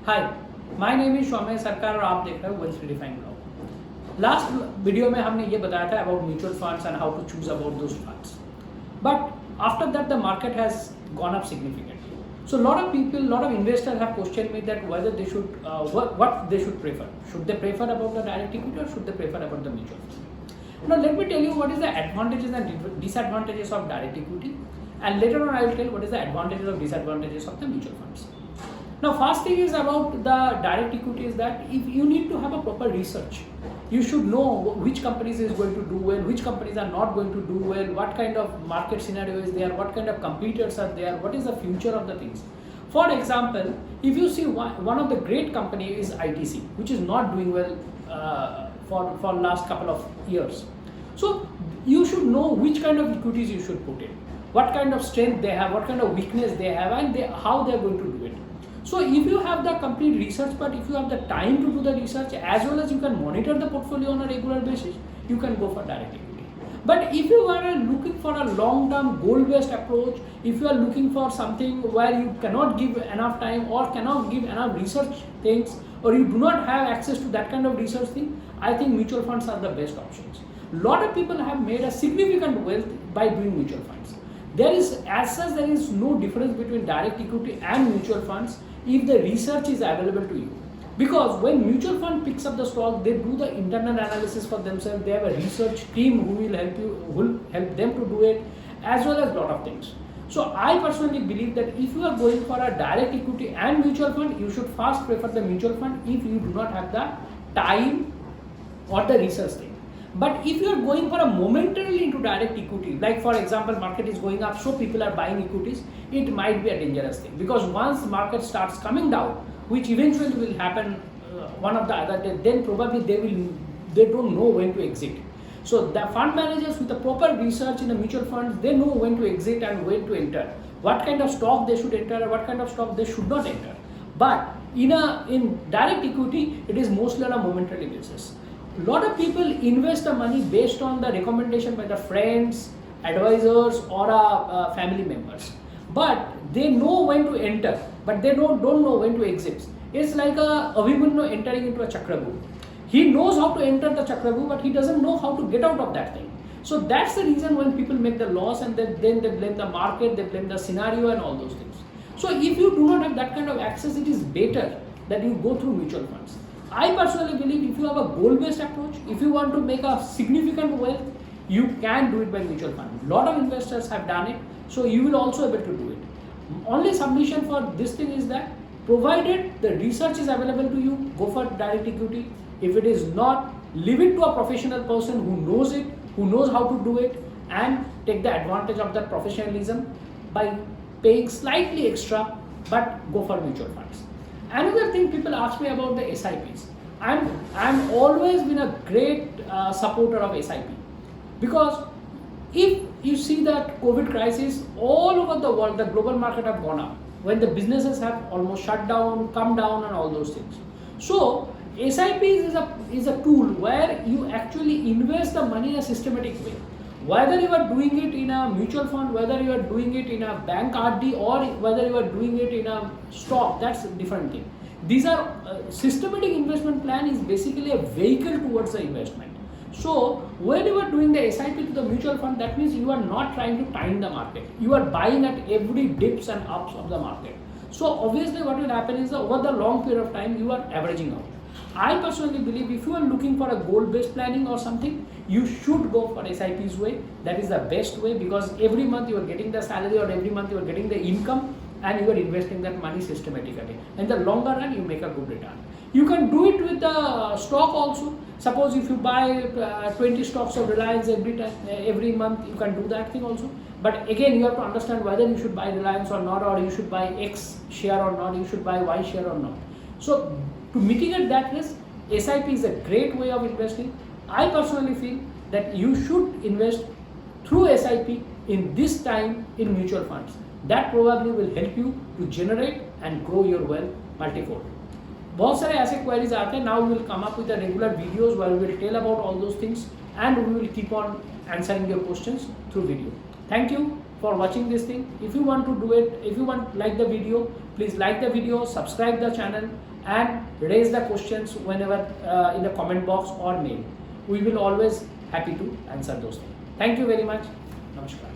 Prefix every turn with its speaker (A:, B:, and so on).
A: Hi, my name is Saumya Sarkar और आप देख रहे हो wealth redefine blog. Last video में हमने ये बताया था about mutual funds and how to choose about those funds, but after that the market has gone up significantly. So a lot of people, lot of investors have questioned me that whether they should, what they should prefer. Should they prefer about the direct equity or should they prefer about the mutual fund? Now let me tell you what is the advantages and disadvantages of direct equity, and later on I will tell what is the advantages or disadvantages of the mutual funds. Now first thing is about the direct equity is that if you need to have a proper research, you should know which companies is going to do well, which companies are not going to do well, what kind of market scenario is there, what kind of competitors are there, what is the future of the things. For example, if you see one of the great company is ITC, which is not doing well for last couple of years. So you should know which kind of equities you should put in, what kind of strength they have, what kind of weakness they have, and how they are going to do it. So if you have the complete research, but if you have the time to do the research as well as you can monitor the portfolio on a regular basis, you can go for direct equity. But if you are looking for a long-term goal-based approach, if you are looking for something where you cannot give enough time or cannot give enough research things, or you do not have access to that kind of research thing, I think mutual funds are the best options. A lot of people have made a significant wealth by doing mutual funds. There is, as such, there is no difference between direct equity and mutual funds if the research is available to you. Because when mutual fund picks up the stock, they do the internal analysis for themselves. They have a research team who will help them to do it, as well as lot of things. So I personally believe that if you are going for a direct equity and mutual fund, you should first prefer the mutual fund if you do not have the time or the research thing. But if you are going for a momentarily into direct equity, like for example, market is going up, so people are buying equities, it might be a dangerous thing. Because once market starts coming down, which eventually will happen one of the other day, then probably they don't know when to exit. So the fund managers with the proper research in the mutual funds, they know when to exit and when to enter, what kind of stock they should enter, what kind of stock they should not enter. But in direct equity, it is mostly on a momentary basis. A lot of people invest the money based on the recommendation by the friends, advisors, or family members. But they know when to enter, but they don't know when to exit. It's like a Abhimanyu entering into a Chakrabu. He knows how to enter the Chakrabu, but he doesn't know how to get out of that thing. So that's the reason when people make the loss, and then they blame the market, they blame the scenario and all those things. So if you do not have that kind of access, it is better that you go through mutual funds. I personally believe if you have a goal-based approach, if you want to make a significant wealth, you can do it by mutual fund. A lot of investors have done it, so you will also be able to do it. Only submission for this thing is that provided the research is available to you, go for direct equity. If it is not, leave it to a professional person who knows it, who knows how to do it, and take the advantage of that professionalism by paying slightly extra, but go for mutual funds. Another thing people ask me about the SIPs. I'm always been a great supporter of SIP, because if you see that COVID crisis all over the world, the global market have gone up when the businesses have almost shut down, come down, and all those things. So SIPs is a tool where you actually invest the money in a systematic way. Whether you are doing it in a mutual fund, whether you are doing it in a bank RD, or whether you are doing it in a stock, that's a different thing. These are systematic investment plan is basically a vehicle towards the investment. So when you are doing the SIP to the mutual fund, that means you are not trying to time the market. You are buying at every dips and ups of the market. So obviously what will happen is over the long period of time, you are averaging out. I personally believe if you are looking for a goal-based planning or something, you should go for SIP's way. That is the best way, because every month you are getting the salary, or every month you are getting the income, and you are investing that money systematically. In the longer run, you make a good return. You can do it with the stock also. Suppose if you buy 20 stocks of Reliance every month, you can do that thing also. But again, you have to understand whether you should buy Reliance or not, or you should buy X share or not, you should buy Y share or not. So to mitigate that risk, SIP is a great way of investing. I personally feel that you should invest through SIP in this time in mutual funds. That probably will help you to generate and grow your wealth multifold. बहुत सारे ऐसे queries आते हैं. Now we will come up with the regular videos where we will tell about all those things, and we will keep on answering your questions through video. Thank you for watching this thing. If you want to do it, if you want like the video, please like the video, subscribe the channel, and raise the questions whenever in the comment box or mail. We will always happy to answer those things. Thank you very much. Namaskar.